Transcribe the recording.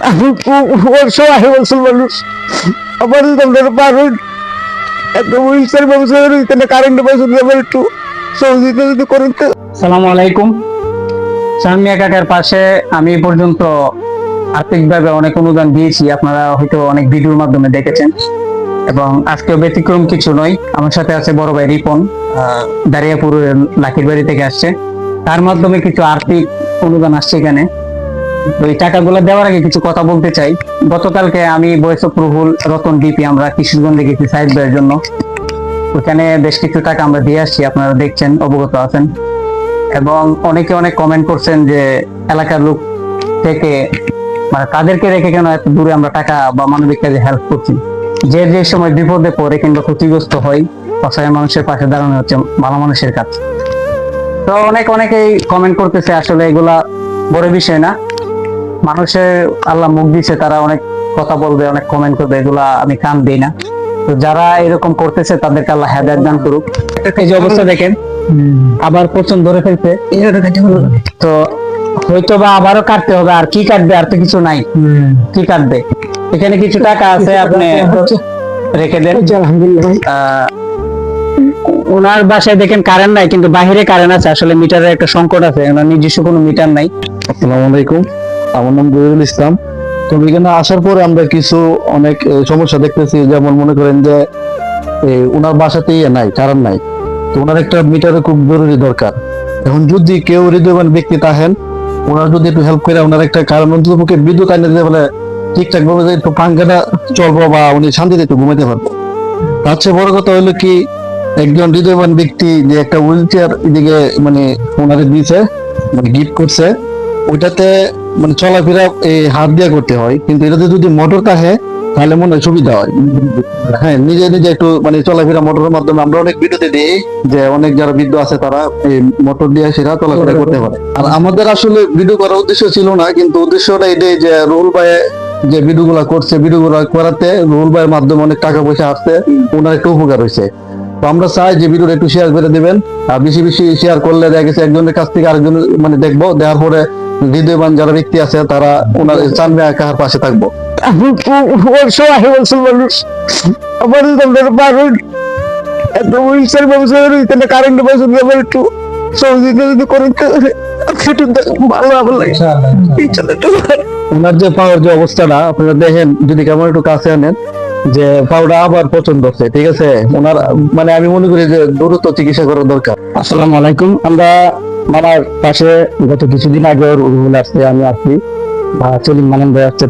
আমি অসহায় মুসলমান আমার আপনারা পারুন একটা হুইলচেয়ার ব্যবস্থা করে দিতেন কারেন্ট পয়সা দিয়ে একটু সহযোগিতা যদি করেন তো। সালামু আলাইকুম। সামিয়া কাকার পাশে আমি এই পর্যন্ত আর্থিকভাবে অনেক অনুদান দিয়েছি, আপনারা হয়তো অনেক ভিডিওর মাধ্যমে দেখেছেন, এবং আজকেও ব্যতিক্রম কিছু নয়। আমার সাথে আছে বড় ভাই রিপন, দারিয়াপুরের লাকির বাড়ি থেকে আসছে। তার মাধ্যমে কিছু আর্থিক অনুদান আসছে এখানে। ওই টাকাগুলো দেওয়ার আগে কিছু কথা বলতে চাই। গতকালকে আমি voice of Ruhul, Ratan DP আমরা কিশোরগঞ্জে গেছি সাইড বের জন্য। ওখানে বেশ কিছু টাকা আমরা দিয়ে আসছি, আপনারা দেখছেন, অবগত আছেন। এবং অনেকে অনেক কমেন্ট করছেন যে এলাকার লোক থেকে মানে তাদেরকে রেখে কেন এত দূরে আমরা টাকা বা মানবিক কাজে হেল্প করছি। যে যে সময় বিপদে পড়ে কিংবা ক্ষতিগ্রস্ত হয়, অসহায় মানুষের পাশে দাঁড়ানো হচ্ছে ভালো মানুষের কাজ। তো অনেকেই কমেন্ট করতেছে, আসলে এগুলা বড় বিষয় না। মানুষের আল্লাহ মুখ দিছে, তারা অনেক কথা বলবে, অনেক কমেন্ট করবে, এগুলা আমি কান দিই না। তো যারা এরকম করতেছে তাদেরকে আল্লাহ হেদায়েত দান করুক। এই যে অবস্থা দেখেন, আবার পছন্দ ধরে ফেলছে, তো হয়তো বা আবারও কাটতে হবে। আর কি কাটবে? আর তো কিছু নাই, কি কাটবে? এখানে কিছু টাকা আছে, আপনি রেখে দেন। ওনার বাসায় দেখেন কারেন্ট নাই, কিন্তু বাহিরে কারেন্ট আছে। আসলে মিটারের একটা সংকট আছে, ওনার নিজস্ব কোনো মিটার নাই। আসসালামু আলাইকুম, আমার নাম জহিরুল ইসলাম। তো এখানে আসার পরে আমরা কিছু অনেক সমস্যা দেখতেছি। যেমন মনে করেন যে ওনার বাসাতেই নাই, কারেন্ট নাই, তো ওনার একটা মিটারের খুব জরুরি দরকার। এখন যদি কেউ হৃদয়বান ব্যক্তি থাকেন, ওনার যদি একটু হেল্প করে ওনার একটা কারণ অন্ততপক্ষে বিদ্যুৎ আইনে দিতে বলে ঠিকঠাক ভাবে যে একটু পাঙ্খাটা চলবো বা উনি শান্তিতে একটু ঘুমাইতে পারবো। তার চেয়ে বড় কথা হলো কি, একজন হৃদয়বান ব্যক্তি যে একটা হুইল চেয়ার এদিকে মানে ওনারে দিয়েছে, মানে গিফট করছে। ওইটাতে মানে চলাফেরা এই হাত দিয়ে করতে হয়, কিন্তু এটাতে যদি মোটর থাকে তাহলে মনে হয় সুবিধা হয়। হ্যাঁ, নিজে নিজে একটু মানে চলাফেরা মোটরের মাধ্যমে আমরা অনেক ভিডিওতে দিই যে অনেক যারা বৃদ্ধ আছে তারা এই মোটর দিয়ে সেটা চলাফেরা করতে পারে। আর আমাদের আসলে ভিডিও করার উদ্দেশ্য ছিল না, কিন্তু উদ্দেশ্যটা এটাই যে রুহুল ভাই যে ভিডিও গুলা করছে, ভিডিও গুলা করাতে রুহুল ভাইয়ের মাধ্যমে অনেক টাকা পয়সা আসছে, ওনার একটু উপকার হয়েছে। তো আমরা চাই যে ভিডিওটা একটু শেয়ার করে দিবেন। আর বেশি বেশি শেয়ার করলে দেখা গেছে একজনের কাছ থেকে আরেকজন মানে দেখবো, দেওয়ার পরে হৃদয়বান যারা ব্যক্তি আছে তারা ওনার সামিয়া কাকার পাশে থাকবো। আমি অসহায় মুসলমান আমার আপনারা পারুন একটা হুইলচেয়ার ব্যবস্থা করে দিতেন কারেন্ট পয়সা দিয়ে একটু সহযোগিতা যদি করেন তো একটু ভালো আমার লাগে। ওনার যে পাওয়ার যে অবস্থাটা আপনারা দেখেন, যদি কেমন একটু কাছে আনেন, যে পাওয়াটা আবার পছন্দ হচ্ছে। ঠিক আছে, ওনার মানে আমি মনে করি যে দ্রুত চিকিৎসা করার দরকার। আসসালামু আলাইকুম। আমরা মামার পাশে গত কিছুদিন আগে রুহুল আসছে, আমি আসছি, বা চলিম মানন ভাই আসছে।